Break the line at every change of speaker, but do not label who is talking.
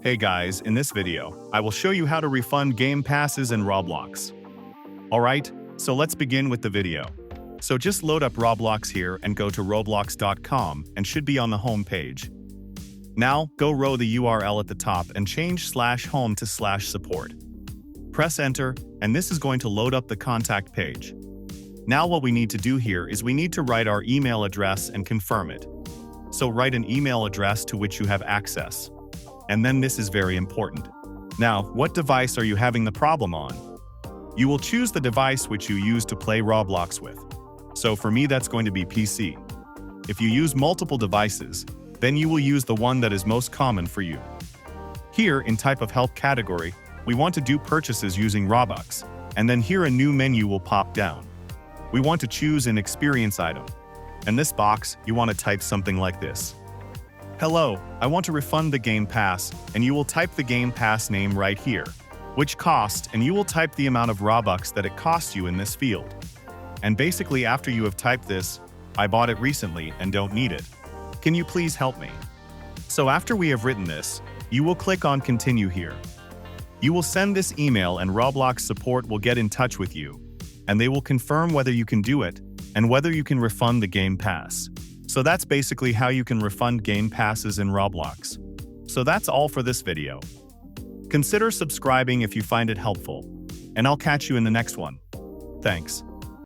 Hey guys, in this video, I will show you how to refund game passes in Roblox. Alright, so let's begin with the video. So just load up Roblox here and go to roblox.com and should be on the home page. Now, go row the URL at the top and change /home to /support. Press enter, and this is going to load up the contact page. Now what we need to do here is we need to write our email address and confirm it. So write an email address to which you have access. And then this is very important. Now, what device are you having the problem on? You will choose the device which you use to play Roblox with. So for me, that's going to be PC. If you use multiple devices, then you will use the one that is most common for you. Here, in type of help category, we want to do purchases using Robux, and then here a new menu will pop down. We want to choose an experience item. In this box, you want to type something like this. Hello, I want to refund the Game Pass, and you will type the Game Pass name right here, which cost, and you will type the amount of Robux that it cost you in this field. And basically after you have typed this, I bought it recently and don't need it. Can you please help me? So after we have written this, you will click on Continue here. You will send this email and Roblox support will get in touch with you, and they will confirm whether you can do it and whether you can refund the Game Pass. So that's basically how you can refund Game Passes in Roblox. So that's all for this video. Consider subscribing if you find it helpful, and I'll catch you in the next one. Thanks.